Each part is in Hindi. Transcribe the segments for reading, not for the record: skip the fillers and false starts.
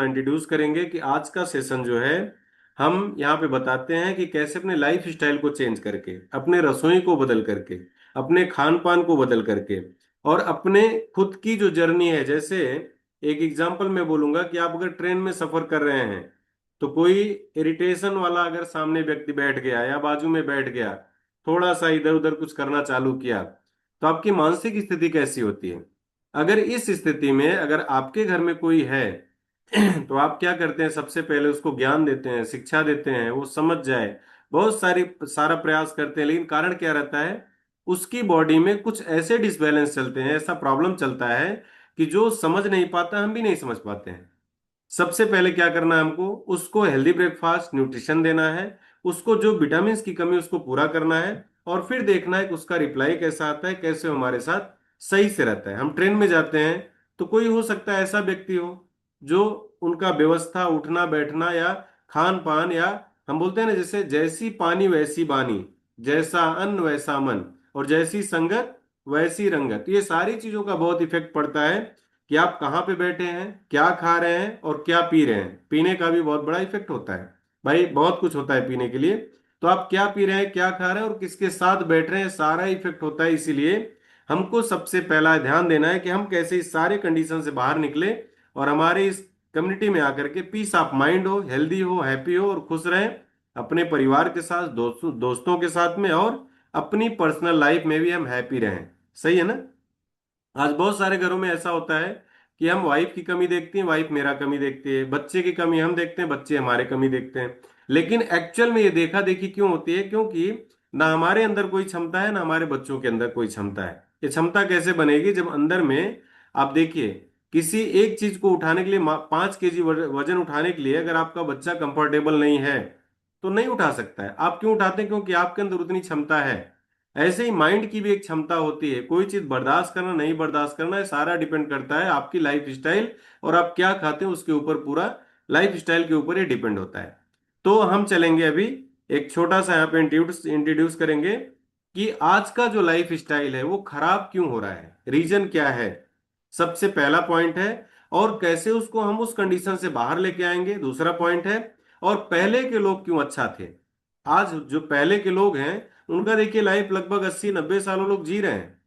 इंट्रोड्यूस करेंगे कि आज का सेशन जो है हम यहाँ पे बताते हैं कि कैसे अपने लाइफ स्टाइल को चेंज करके, अपने रसोई को बदल करके, अपने खान पान को बदल करके और अपने खुद की जो जर्नी है, जैसे एक एग्जांपल मैं बोलूंगा कि आप अगर ट्रेन में सफर कर रहे हैं तो कोई इरिटेशन वाला अगर सामने व्यक्ति बैठ गया या बाजू में बैठ गया, थोड़ा सा इधर उधर कुछ करना चालू किया, तो आपकी मानसिक स्थिति कैसी होती है? अगर इस स्थिति में अगर आपके घर में कोई है तो आप क्या करते हैं? सबसे पहले उसको ज्ञान देते हैं, शिक्षा देते हैं, वो समझ जाए, बहुत सारा प्रयास करते हैं, लेकिन कारण क्या रहता है? उसकी बॉडी में कुछ ऐसे डिसबैलेंस चलते हैं, ऐसा प्रॉब्लम चलता है कि जो समझ नहीं पाता, हम भी नहीं समझ पाते हैं। सबसे पहले क्या करना है हमको? उसको हेल्दी ब्रेकफास्ट, न्यूट्रिशन देना है, उसको जो विटामिन की कमी उसको पूरा करना है, और फिर देखना है कि उसका रिप्लाई कैसा आता है, कैसे वो हमारे साथ सही से रहता है। हम ट्रेन में जाते हैं तो कोई हो सकता है ऐसा व्यक्ति हो जो उनका व्यवस्था, उठना बैठना या खान पान, या हम बोलते हैं ना, जैसे जैसी पानी वैसी बानी, जैसा अन्न वैसा मन, और जैसी संगत वैसी रंगत, ये सारी चीजों का बहुत इफेक्ट पड़ता है कि आप कहाँ पे बैठे हैं, क्या खा रहे हैं और क्या पी रहे हैं। पीने का भी बहुत बड़ा इफेक्ट होता है भाई, बहुत कुछ होता है पीने के लिए। तो आप क्या पी रहे हैं, क्या खा रहे हैं और किसके साथ बैठ रहे हैं, सारा इफेक्ट होता है। इसीलिए हमको सबसे पहला ध्यान देना है कि हम कैसे इस सारे कंडीशन से बाहर निकले और हमारे इस कम्युनिटी में आकर के पीस ऑफ माइंड हो, हेल्दी हो, हैप्पी हो और खुश रहें, अपने परिवार के साथ, दोस्तों दोस्तों के साथ में, और अपनी पर्सनल लाइफ में भी हम हैप्पी रहें। सही है ना? आज बहुत सारे घरों में ऐसा होता है कि हम वाइफ की कमी देखते हैं, वाइफ मेरा कमी देखती है, बच्चे की कमी हम देखते हैं, बच्चे हमारे कमी देखते हैं। लेकिन एक्चुअल में ये देखा देखी क्यों होती है? क्योंकि ना हमारे अंदर कोई क्षमता है, ना हमारे बच्चों के अंदर कोई क्षमता है। ये क्षमता कैसे बनेगी? जब अंदर में, आप देखिए, किसी एक चीज को उठाने के लिए, 5 केजी वजन उठाने के लिए अगर आपका बच्चा कंफर्टेबल नहीं है तो नहीं उठा सकता है। आप क्यों उठाते हैं? क्योंकि आपके अंदर उतनी क्षमता है। ऐसे ही माइंड की भी एक क्षमता होती है, कोई चीज बर्दाश्त करना, नहीं बर्दाश्त करना है, सारा डिपेंड करता है आपकी लाइफ स्टाइल और आप क्या खाते हैं उसके ऊपर। पूरा लाइफ स्टाइल के ऊपर ये डिपेंड होता है। तो हम चलेंगे अभी, एक छोटा सा यहाँ पे इंट्रोड्यूस करेंगे कि आज का जो लाइफ स्टाइल है वो खराब क्यों हो रहा है, रीजन क्या है, सबसे पहला पॉइंट है। और कैसे उसको हम उस कंडीशन से बाहर लेके आएंगे, दूसरा पॉइंट है। और पहले के लोग क्यों अच्छा थे? आज जो पहले के लोग हैं उनका देखिए लाइफ लगभग 80-90 सालों लोग जी रहे हैं।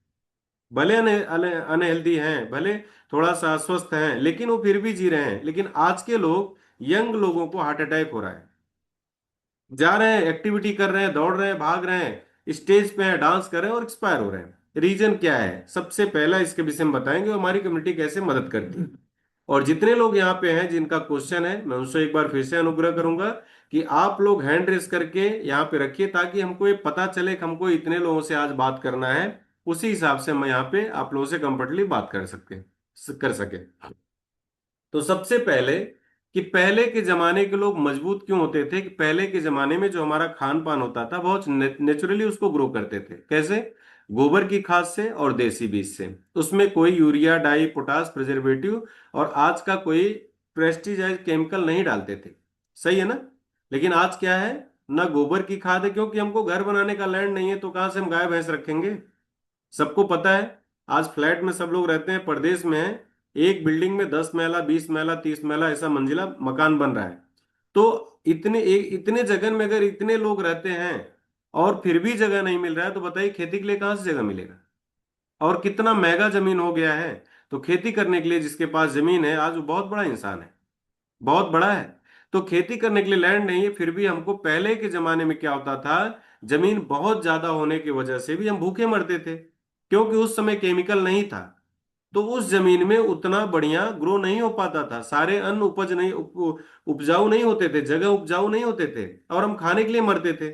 भले अनहेल्दी हैं, भले थोड़ा सा अस्वस्थ हैं, लेकिन वो फिर भी जी रहे हैं। लेकिन आज के लोग, यंग लोगों को हार्ट अटैक हो रहा है। जा रहे हैं, एक्टिविटी कर रहे हैं, दौड़ रहे हैं, भाग रहे हैं, स्टेज पे हैं, डांस कर रहे हैं और एक्सपायर हो रहे हैं। रीजन क्या है? सबसे पहला इसके विषय में बताएंगे, हमारी कम्युनिटी कैसे मदद करती है। और जितने लोग यहाँ पे हैं जिनका क्वेश्चन है, मैं उनसे एक बार फिर से अनुग्रह करूंगा कि आप लोग हैंड रेस करके यहाँ पे रखिए, ताकि हमको ये पता चले कि हमको इतने लोगों से आज बात करना है। उसी हिसाब से हम यहाँ पे आप लोगों से कंफर्टेबली बात कर सके। तो सबसे पहले, कि पहले के जमाने के लोग मजबूत क्यों होते थे? कि पहले के जमाने में जो हमारा खान पान होता था बहुत नेचुरली उसको ग्रो करते थे। कैसे? गोबर की खाद से और देसी बीज से। उसमें कोई यूरिया, डाई, पोटास, प्रिजर्वेटिव और आज का कोई प्रेस्टिजाइज केमिकल नहीं डालते थे। सही है ना? लेकिन आज क्या है? ना गोबर की खाद है, क्योंकि हमको घर बनाने का लैंड नहीं है, तो कहाँ से हम गाय भैंस रखेंगे? सबको पता है, आज फ्लैट में सब लोग रहते हैं, परदेश में है, एक बिल्डिंग में 10 महला, 20 महला, 30 महला ऐसा मंजिला मकान बन रहा है। तो इतने जगह में अगर इतने लोग रहते हैं और फिर भी जगह नहीं मिल रहा है, तो बताइए खेती के लिए कहाँ से जगह मिलेगा? और कितना महंगा जमीन हो गया है। तो खेती करने के लिए जिसके पास जमीन है, आज वो बहुत बड़ा इंसान है, बहुत बड़ा है। तो खेती करने के लिए लैंड नहीं है, फिर भी हमको, पहले के जमाने में क्या होता था, जमीन बहुत ज्यादा होने की वजह से भी हम भूखे मरते थे, क्योंकि उस समय केमिकल नहीं था। तो उस जमीन में उतना बढ़िया ग्रो नहीं हो पाता था, सारे अन्न उपज नहीं उपजाऊ नहीं होते थे, जगह उपजाऊ नहीं होते थे, और हम खाने के लिए मरते थे,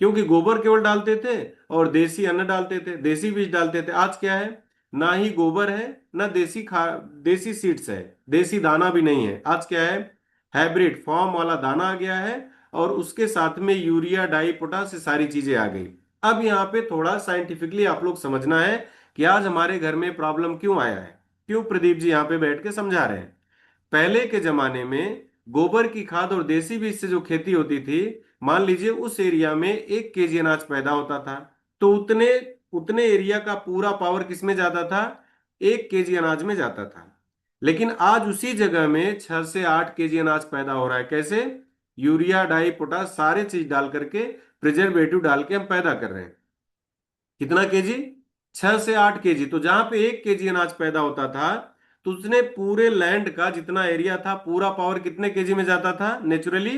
क्योंकि गोबर केवल डालते थे और देसी अन्न डालते थे, देसी बीज डालते थे। आज क्या है? ना ही गोबर है, ना देसी सीड्स है, देसी दाना भी नहीं है। आज क्या है? हाइब्रिड फॉर्म वाला दाना आ गया है, और उसके साथ में यूरिया, डाई, पोटास, ये सारी चीजें आ गई। अब यहाँ पे थोड़ा साइंटिफिकली आप लोग समझना है कि आज हमारे घर में प्रॉब्लम क्यों आया है, क्यों प्रदीप जी यहाँ पे बैठ के समझा रहे हैं। पहले के जमाने में गोबर की खाद और देसी बीज से जो खेती होती थी, मान लीजिए उस एरिया में 1 केजी अनाज पैदा होता था, तो उतने उतने एरिया का पूरा पावर किस में जाता था? 1 केजी अनाज में जाता था। लेकिन आज उसी जगह में 6 से 8 केजी अनाज पैदा हो रहा है। कैसे? यूरिया, डाई, पोटाश, सारे चीज डाल करके, प्रिजर्वेटिव डाल के हम पैदा कर रहे हैं। कितना केजी? 6 से 8 केजी। तो जहां पे 1 केजी अनाज पैदा होता था, तो उसने पूरे लैंड का जितना एरिया था, पूरा पावर कितने केजी में जाता था? नेचुरली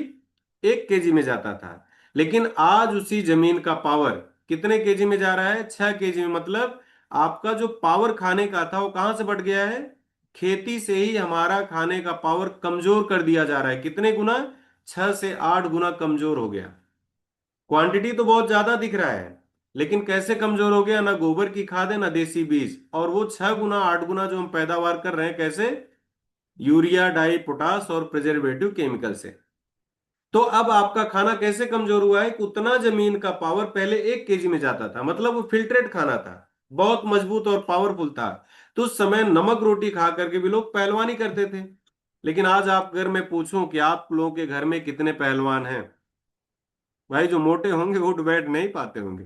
1 केजी में जाता था। लेकिन आज उसी जमीन का पावर कितने केजी में जा रहा है? 6 केजी में। मतलब आपका जो पावर खाने का था वो कहां से बढ़ गया है? खेती से ही हमारा खाने का पावर कमजोर कर दिया जा रहा है। कितने गुना? 6 से 8 गुना कमजोर हो गया। क्वांटिटी तो बहुत ज्यादा दिख रहा है, लेकिन कैसे कमजोर हो गया? ना गोबर की खाद है, ना देसी बीज। और वो 6 गुना 8 गुना जो हम पैदावार कर रहे हैं, कैसे? यूरिया, डाई, पोटास और प्रिजर्वेटिव केमिकल से। तो अब आपका खाना कैसे कमजोर हुआ है कि उतना जमीन का पावर पहले 1 केजी में जाता था, मतलब वो फिल्ट्रेट खाना था, बहुत मजबूत और पावरफुल था। तो उस समय नमक रोटी खा करके भी लोग पहलवानी करते थे। लेकिन आज आप, अगर मैं पूछूं कि आप लोगों के घर में कितने पहलवान हैं, भाई जो मोटे होंगे उठ बैठ नहीं पाते होंगे।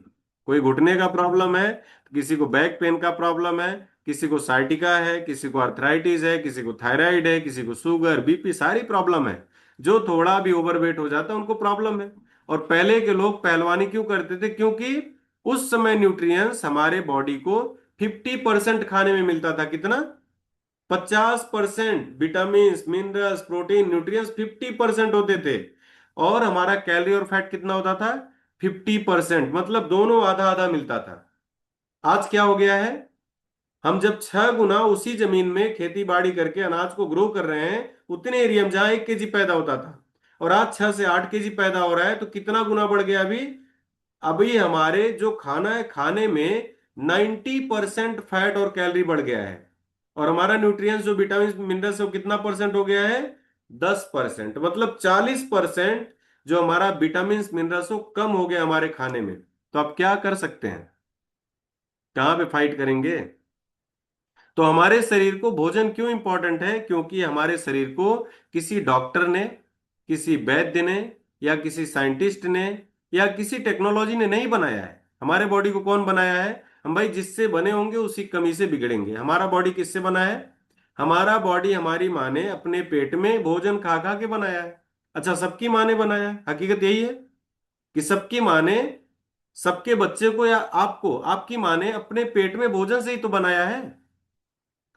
कोई घुटने का प्रॉब्लम है, किसी को बैक पेन का प्रॉब्लम है, किसी को साइटिका है, किसी को आर्थराइटिस है, किसी को थायराइड है, किसी को शुगर, बीपी, सारी प्रॉब्लम है। जो थोड़ा भी ओवरवेट हो जाता है उनको प्रॉब्लम है। और पहले के लोग पहलवानी क्यों करते थे? क्योंकि उस समय न्यूट्रिएंट्स हमारे बॉडी को 50% खाने में मिलता था। कितना? 50%। विटामिन, मिनरल्स, प्रोटीन, न्यूट्रिएंट्स 50% होते थे। और हमारा कैलोरी और फैट कितना होता था? 50%। मतलब दोनों आधा आधा मिलता था। आज क्या हो गया है? हम जब 6 गुना उसी जमीन में खेती बाड़ी करके अनाज को ग्रो कर रहे हैं, उतने एरिया में जहां 1 केजी पैदा होता था, और आज 6 से 8 केजी पैदा हो रहा है, तो कितना गुना बढ़ गया अभी? अभी हमारे जो खाना है, खाने में 90% फैट और कैलोरी बढ़ गया है। और हमारा न्यूट्रिएंट्स जो विटामिन मिनरल्स, वो कितना परसेंट हो गया है? 10%। मतलब 40% जो हमारा विटामिन मिनरल्स वो कम हो गया हमारे खाने में। तो आप क्या कर सकते हैं? कहाँ पे फाइट करेंगे? तो हमारे शरीर को भोजन क्यों इंपॉर्टेंट है? क्योंकि हमारे शरीर को किसी डॉक्टर ने, किसी वैद्य ने, या किसी साइंटिस्ट ने, या किसी टेक्नोलॉजी ने नहीं बनाया है। हमारे बॉडी को कौन बनाया है? हम भाई जिससे बने होंगे उसी कमी से बिगड़ेंगे। हमारा बॉडी किससे बना है? हमारा बॉडी हमारी माँ ने अपने पेट में भोजन खा खा के बनाया है। अच्छा, सबकी माँ ने बनाया है? हकीकत यही है कि सबकी माँ ने सबके बच्चे को, या आपको, आपकी माँ ने अपने पेट में भोजन से ही तो बनाया है।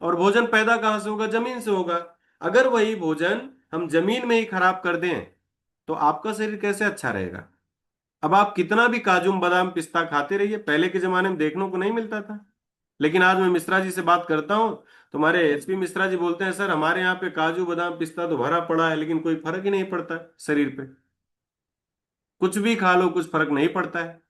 और भोजन पैदा कहां से होगा? जमीन से होगा। अगर वही भोजन हम जमीन में ही खराब कर दें, तो आपका शरीर कैसे अच्छा रहेगा? अब आप कितना भी काजू बादाम पिस्ता खाते रहिए, पहले के जमाने में देखने को नहीं मिलता था। लेकिन आज मैं मिश्रा जी से बात करता हूं, तुम्हारे एचपी मिश्रा जी बोलते हैं, सर हमारे यहाँ पे काजू बादाम पिस्ता तो भरा पड़ा है, लेकिन कोई फर्क ही नहीं पड़ता शरीर पे। कुछ भी खा लो, कुछ फर्क नहीं पड़ता है।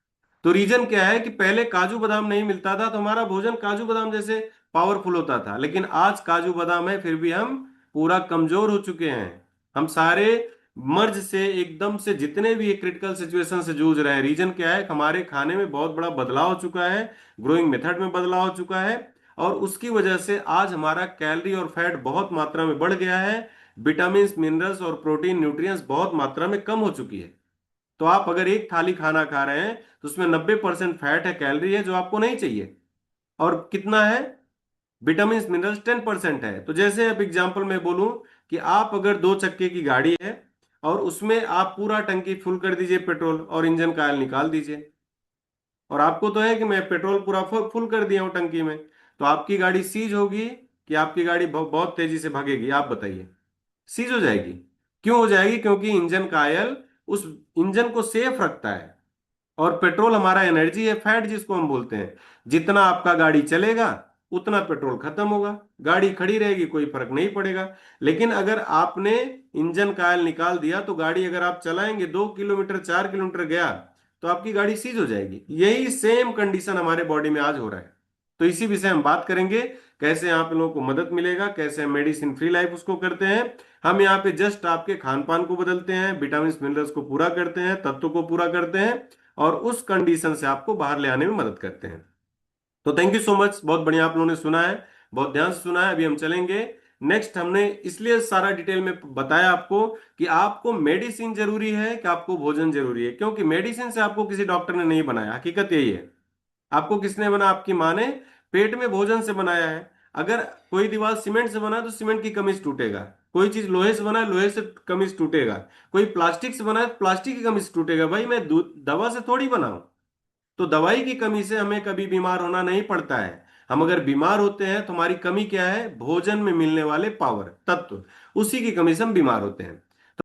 तो रीजन क्या है कि पहले काजू बादाम नहीं मिलता था, तो हमारा भोजन काजू बादाम जैसे पावरफुल होता था। लेकिन आज काजू बादाम है, फिर भी हम पूरा कमजोर हो चुके हैं। हम सारे मर्ज से, एकदम से, जितने भी क्रिटिकल सिचुएशन से जूझ रहे हैं। रीजन क्या है? हमारे खाने में बहुत बड़ा बदलाव हो चुका है, ग्रोइंग मेथड में बदलाव हो चुका है। और उसकी वजह से आज हमारा कैलोरी और फैट बहुत मात्रा में बढ़ गया है। विटामिन, मिनरल्स और प्रोटीन, न्यूट्रिएंट्स बहुत मात्रा में कम हो चुकी है। तो आप अगर एक थाली खाना खा रहे हैं, तो उसमें 90% फैट है, कैलोरी है, जो आपको नहीं चाहिए। और कितना है? विटामिन मिनरल्स 10% है। तो जैसे अब एग्जांपल मैं बोलूं कि आप अगर 2 चक्के की गाड़ी है, और उसमें आप पूरा टंकी फुल कर दीजिए पेट्रोल, और इंजन का ऑयल निकाल दीजिए। और आपको तो है कि मैं पेट्रोल पूरा फुल कर दिया हूं टंकी में, तो आपकी गाड़ी सीज होगी कि आपकी गाड़ी बहुत तेजी से भागेगी? आप बताइए। सीज हो जाएगी। क्यों हो जाएगी? क्योंकि इंजन का ऑयल उस इंजन को सेफ रखता है। और पेट्रोल हमारा एनर्जी है, फैट जिसको हम बोलते हैं। जितना आपका गाड़ी चलेगा, उतना पेट्रोल खत्म होगा। गाड़ी खड़ी रहेगी, कोई फर्क नहीं पड़ेगा। लेकिन अगर आपने इंजन का ऑयल निकाल दिया, तो गाड़ी अगर आप चलाएंगे, 2 किलोमीटर 4 किलोमीटर गया, तो आपकी गाड़ी सीज हो जाएगी। यही सेम कंडीशन हमारे बॉडी में आज हो रहा है। तो इसी विषय हम बात करेंगे, कैसे आप लोगों को मदद मिलेगा, कैसे हम मेडिसिन फ्री लाइफ उसको करते हैं। हम यहाँ पे जस्ट आपके खान पान को बदलते हैं, विटामिन मिनरल्स को पूरा करते हैं, तत्व को पूरा करते हैं, और उस कंडीशन से आपको बाहर ले आने में मदद करते हैं। तो थैंक यू सो मच, बहुत बढ़िया आप लोगों ने सुना है, बहुत ध्यान से सुना है। अभी हम चलेंगे नेक्स्ट। हमने इसलिए सारा डिटेल में बताया आपको कि आपको मेडिसिन जरूरी है कि आपको भोजन जरूरी है, क्योंकि मेडिसिन से आपको किसी डॉक्टर ने नहीं बनाया। हकीकत यही है। आपको किसने बना? आपकी माँ ने पेट में भोजन से बनाया है। अगर कोई दीवार सीमेंट से बना है तो सीमेंट की कमी से टूटेगा, कोई चीज लोहे से बना है लोहे से कमी से टूटेगा, कोई प्लास्टिक से बना है प्लास्टिक की कमी से टूटेगा। भाई मैं दवा से थोड़ी बना हूं। तो दवाई की कमी से हमें कभी बीमार होना नहीं पड़ता है। हम अगर बीमार होते हैं तो हमारी कमी क्या है, भोजन में मिलने वाले पावर तत्व, उसी की कमी से हम बीमार होते हैं।